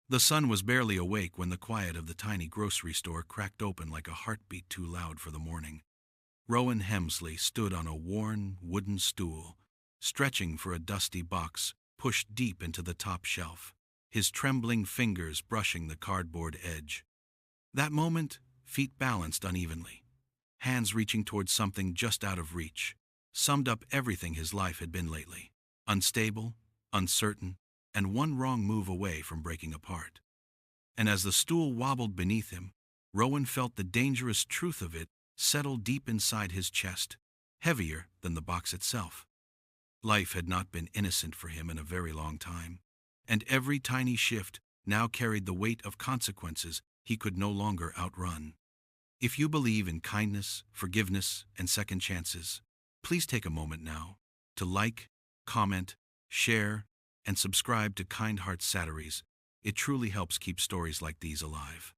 The sun was barely awake when the quiet of the tiny grocery store cracked open like a heartbeat too loud for the morning. Rowan Hemsley stood on a worn, wooden stool, stretching for a dusty box pushed deep into the top shelf, his trembling fingers brushing the cardboard edge. That moment, feet balanced unevenly, hands reaching towards something just out of reach, summed up everything his life had been lately: unstable, uncertain, and one wrong move away from breaking apart. And as the stool wobbled beneath him, Rowan felt the dangerous truth of it settle deep inside his chest, heavier than the box itself. Life had not been innocent for him in a very long time, and every tiny shift now carried the weight of consequences he could no longer outrun. If you believe in kindness, forgiveness, and second chances, please take a moment now to like, comment, share, and subscribe to Kind Heart Satires. It truly helps keep stories like these alive.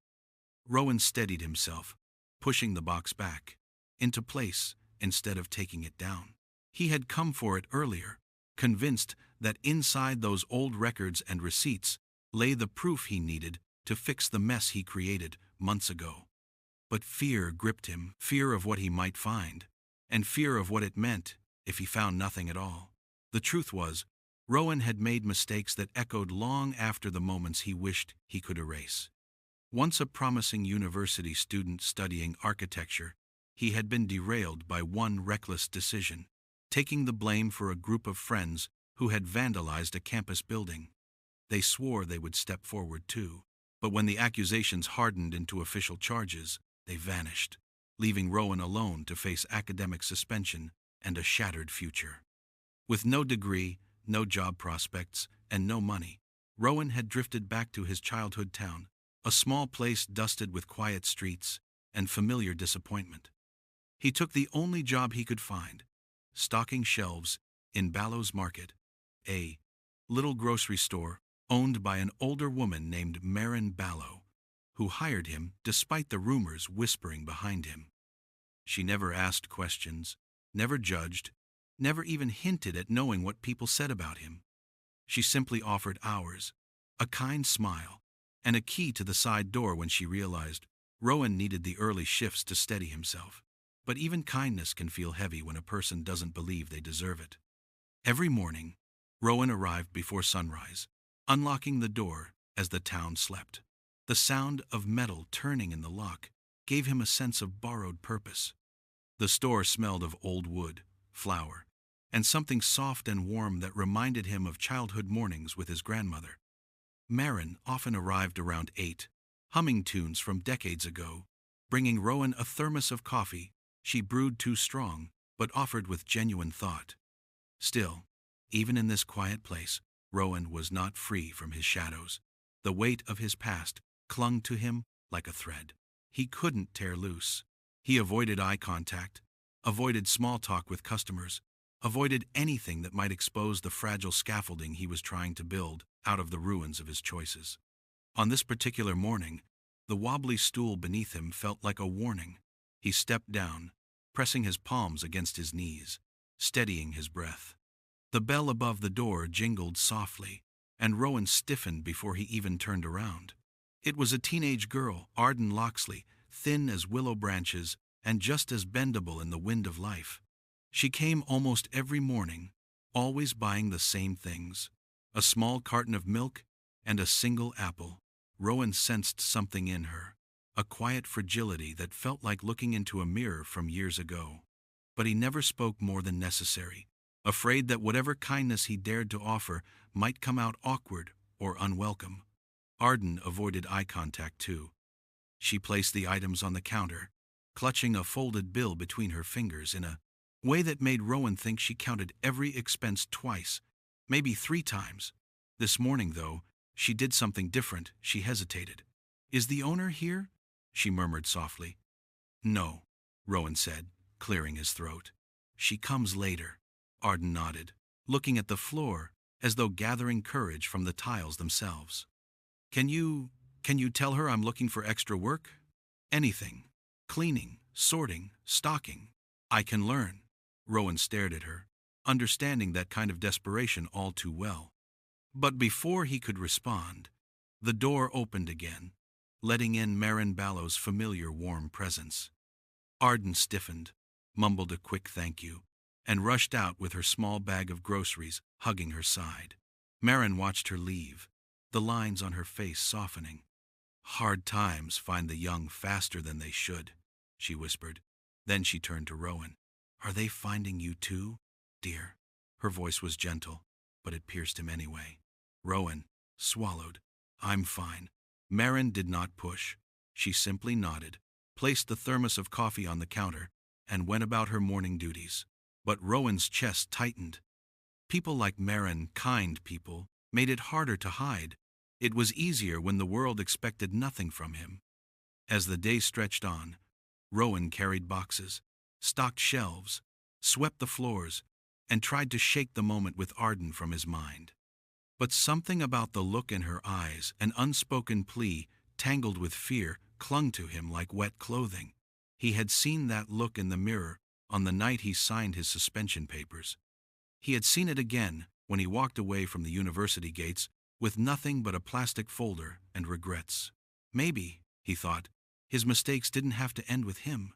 Rowan steadied himself, pushing the box back into place instead of taking it down. He had come for it earlier, convinced that inside those old records and receipts lay the proof he needed to fix the mess he created months ago. But fear gripped him, fear of what he might find, and fear of what it meant if he found nothing at all. The truth was, Rowan had made mistakes that echoed long after the moments he wished he could erase. Once a promising university student studying architecture, he had been derailed by one reckless decision, taking the blame for a group of friends who had vandalized a campus building. They swore they would step forward too, but when the accusations hardened into official charges, they vanished, leaving Rowan alone to face academic suspension and a shattered future. With no degree, no job prospects, and no money, Rowan had drifted back to his childhood town, a small place dusted with quiet streets and familiar disappointment. He took the only job he could find, stocking shelves in Ballow's Market, a little grocery store owned by an older woman named Marin Ballow, who hired him despite the rumors whispering behind him. She never asked questions, never judged, never even hinted at knowing what people said about him. She simply offered hours, a kind smile, and a key to the side door when she realized Rowan needed the early shifts to steady himself. But even kindness can feel heavy when a person doesn't believe they deserve it. Every morning, Rowan arrived before sunrise, unlocking the door as the town slept. The sound of metal turning in the lock gave him a sense of borrowed purpose. The store smelled of old wood, flour, and something soft and warm that reminded him of childhood mornings with his grandmother. Marin often arrived around 8, humming tunes from decades ago, bringing Rowan a thermos of coffee she brewed too strong, but offered with genuine thought. Still, even in this quiet place, Rowan was not free from his shadows. The weight of his past clung to him like a thread. He couldn't tear loose. He avoided eye contact, avoided small talk with customers, avoided anything that might expose the fragile scaffolding he was trying to build out of the ruins of his choices. On this particular morning, the wobbly stool beneath him felt like a warning. He stepped down, pressing his palms against his knees, steadying his breath. The bell above the door jingled softly, and Rowan stiffened before he even turned around. It was a teenage girl, Arden Loxley, thin as willow branches and just as bendable in the wind of life. She came almost every morning, always buying the same things: a small carton of milk and a single apple. Rowan sensed something in her, a quiet fragility that felt like looking into a mirror from years ago. But he never spoke more than necessary, afraid that whatever kindness he dared to offer might come out awkward or unwelcome. Arden avoided eye contact too. She placed the items on the counter, clutching a folded bill between her fingers in a way that made Rowan think she counted every expense twice, maybe 3 times. This morning, though, she did something different. She hesitated. "Is the owner here?" she murmured softly. "No," Rowan said, clearing his throat. "She comes later." Arden nodded, looking at the floor as though gathering courage from the tiles themselves. Can you tell her I'm looking for extra work? Anything. Cleaning, sorting, stocking. I can learn." Rowan stared at her, understanding that kind of desperation all too well. But before he could respond, The door opened again, letting in Marin Ballow's familiar warm presence. Arden stiffened, mumbled a quick thank you, and rushed out with her small bag of groceries hugging her side. Marin watched her leave, the lines on her face softening. "Hard times find the young faster than they should," she whispered. Then she turned to Rowan. "Are they finding you too, dear?" Her voice was gentle, but it pierced him anyway. Rowan swallowed. "I'm fine." Marin did not push. She simply nodded, placed the thermos of coffee on the counter, and went about her morning duties. But Rowan's chest tightened. People like Marin, kind people, made it harder to hide. It was easier when the world expected nothing from him. As the day stretched on, Rowan carried boxes, stocked shelves, swept the floors, and tried to shake the moment with Arden from his mind. But something about the look in her eyes, an unspoken plea, tangled with fear, clung to him like wet clothing. He had seen that look in the mirror on the night he signed his suspension papers. He had seen it again when he walked away from the university gates with nothing but a plastic folder and regrets. Maybe, he thought, his mistakes didn't have to end with him.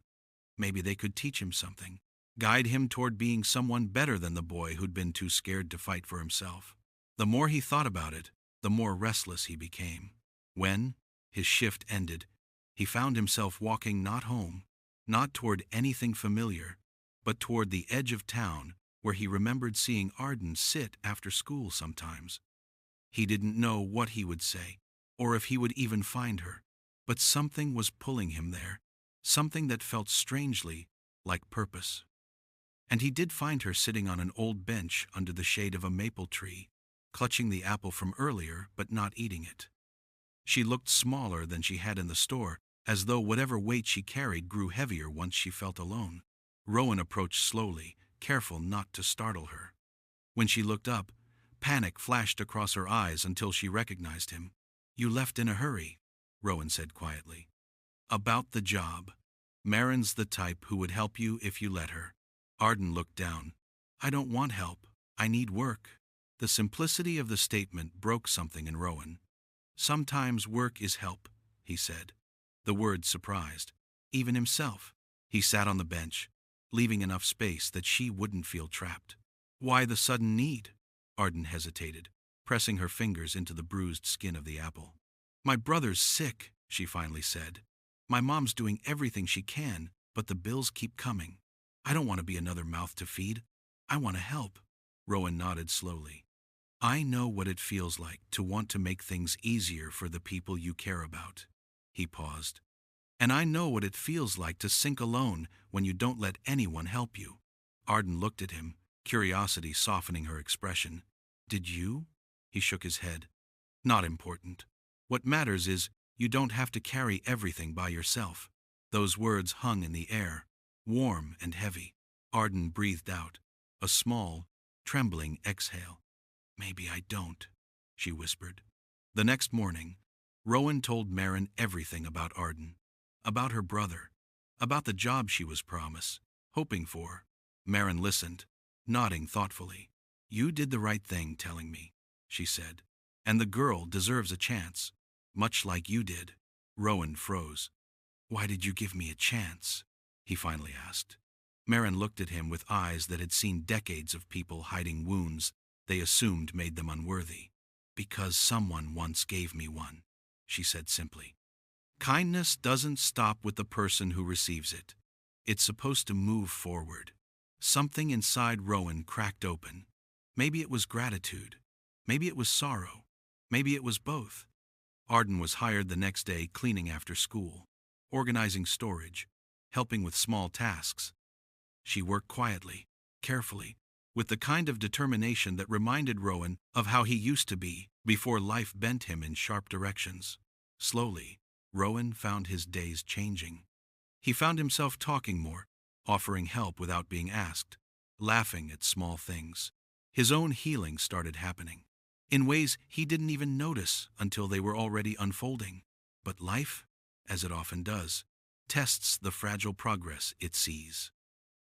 Maybe they could teach him something, guide him toward being someone better than the boy who'd been too scared to fight for himself. The more he thought about it, the more restless he became. When, his shift ended, he found himself walking not home, not toward anything familiar, but toward the edge of town where he remembered seeing Arden sit after school sometimes. He didn't know what he would say, or if he would even find her, but something was pulling him there, something that felt strangely like purpose. And he did find her sitting on an old bench under the shade of a maple tree, clutching the apple from earlier but not eating it. She looked smaller than she had in the store, as though whatever weight she carried grew heavier once she felt alone. Rowan approached slowly, careful not to startle her. When she looked up, panic flashed across her eyes until she recognized him. "You left in a hurry," Rowan said quietly. "About the job. Marin's the type who would help you if you let her." Arden looked down. "I don't want help. I need work." The simplicity of the statement broke something in Rowan. "Sometimes work is help," he said. The word surprised even himself. He sat on the bench, leaving enough space that she wouldn't feel trapped. "Why the sudden need?" Arden hesitated, pressing her fingers into the bruised skin of the apple. "My brother's sick," she finally said. "My mom's doing everything she can, but the bills keep coming. I don't want to be another mouth to feed. I want to help." Rowan nodded slowly. "I know what it feels like to want to make things easier for the people you care about." He paused. "And I know what it feels like to sink alone when you don't let anyone help you." Arden looked at him, curiosity softening her expression. "Did you?" He shook his head. "Not important. What matters is you don't have to carry everything by yourself." Those words hung in the air, warm and heavy. Arden breathed out, a small, trembling exhale. "Maybe I don't," she whispered. The next morning, Rowan told Marin everything about Arden, about her brother, about the job she was hoping for. Marin listened, nodding thoughtfully. "You did the right thing telling me," she said, "and the girl deserves a chance, much like you did." Rowan froze. "Why did you give me a chance?" he finally asked. Marin looked at him with eyes that had seen decades of people hiding wounds they assumed made them unworthy. "Because someone once gave me one," she said simply. "Kindness doesn't stop with the person who receives it. It's supposed to move forward." Something inside Rowan cracked open. Maybe it was gratitude. Maybe it was sorrow. Maybe it was both. Arden was hired the next day cleaning after school, organizing storage, helping with small tasks. She worked quietly, carefully, with the kind of determination that reminded Rowan of how he used to be before life bent him in sharp directions. Slowly, Rowan found his days changing. He found himself talking more, offering help without being asked, laughing at small things. His own healing started happening, in ways he didn't even notice until they were already unfolding. But life, as it often does, tests the fragile progress it sees.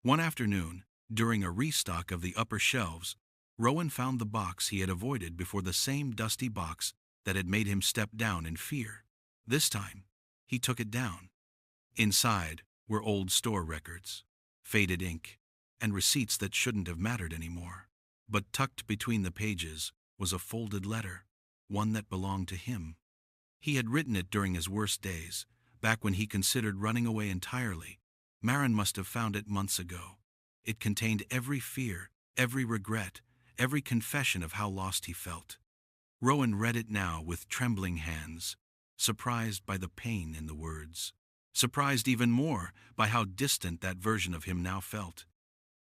One afternoon, during a restock of the upper shelves, Rowan found the box he had avoided before the same dusty box that had made him step down in fear. This time, he took it down. Inside were old store records, faded ink, and receipts that shouldn't have mattered anymore. But tucked between the pages was a folded letter, one that belonged to him. He had written it during his worst days, back when he considered running away entirely. Marin must have found it months ago. It contained every fear, every regret, every confession of how lost he felt. Rowan read it now with trembling hands, surprised by the pain in the words, surprised even more by how distant that version of him now felt.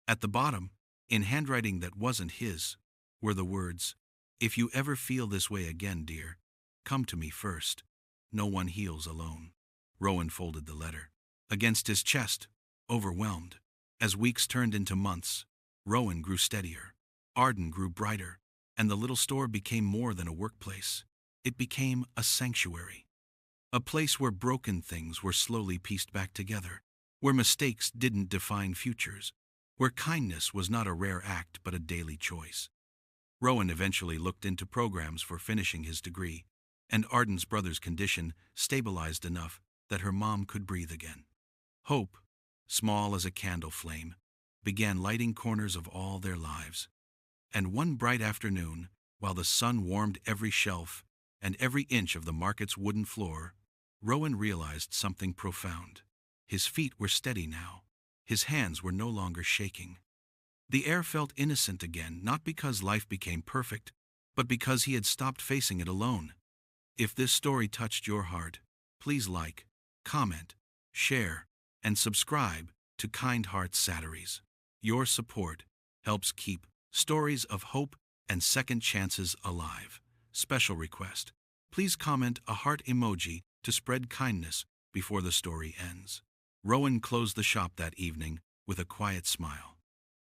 At the bottom, in handwriting that wasn't his, were the words, "If you ever feel this way again, dear, come to me first. No one heals alone." Rowan folded the letter against his chest, overwhelmed. As weeks turned into months, Rowan grew steadier. Arden grew brighter, and the little store became more than a workplace. It became a sanctuary. A place where broken things were slowly pieced back together, where mistakes didn't define futures, where kindness was not a rare act but a daily choice. Rowan eventually looked into programs for finishing his degree, and Arden's brother's condition stabilized enough that her mom could breathe again. Hope, small as a candle flame, began lighting corners of all their lives. And one bright afternoon, while the sun warmed every shelf and every inch of the market's wooden floor, Rowan realized something profound. His feet were steady now. His hands were no longer shaking. The air felt innocent again, not because life became perfect, but because he had stopped facing it alone. If this story touched your heart, please like, comment, share, and subscribe to Kind Hearts Satires. Your support helps keep stories of hope and second chances alive. Special request: please comment a heart emoji to spread kindness before the story ends. Rowan closed the shop that evening with a quiet smile.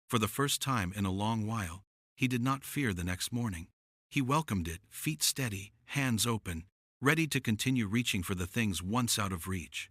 For the first time in a long while, he did not fear the next morning. He welcomed it, feet steady, hands open, ready to continue reaching for the things once out of reach.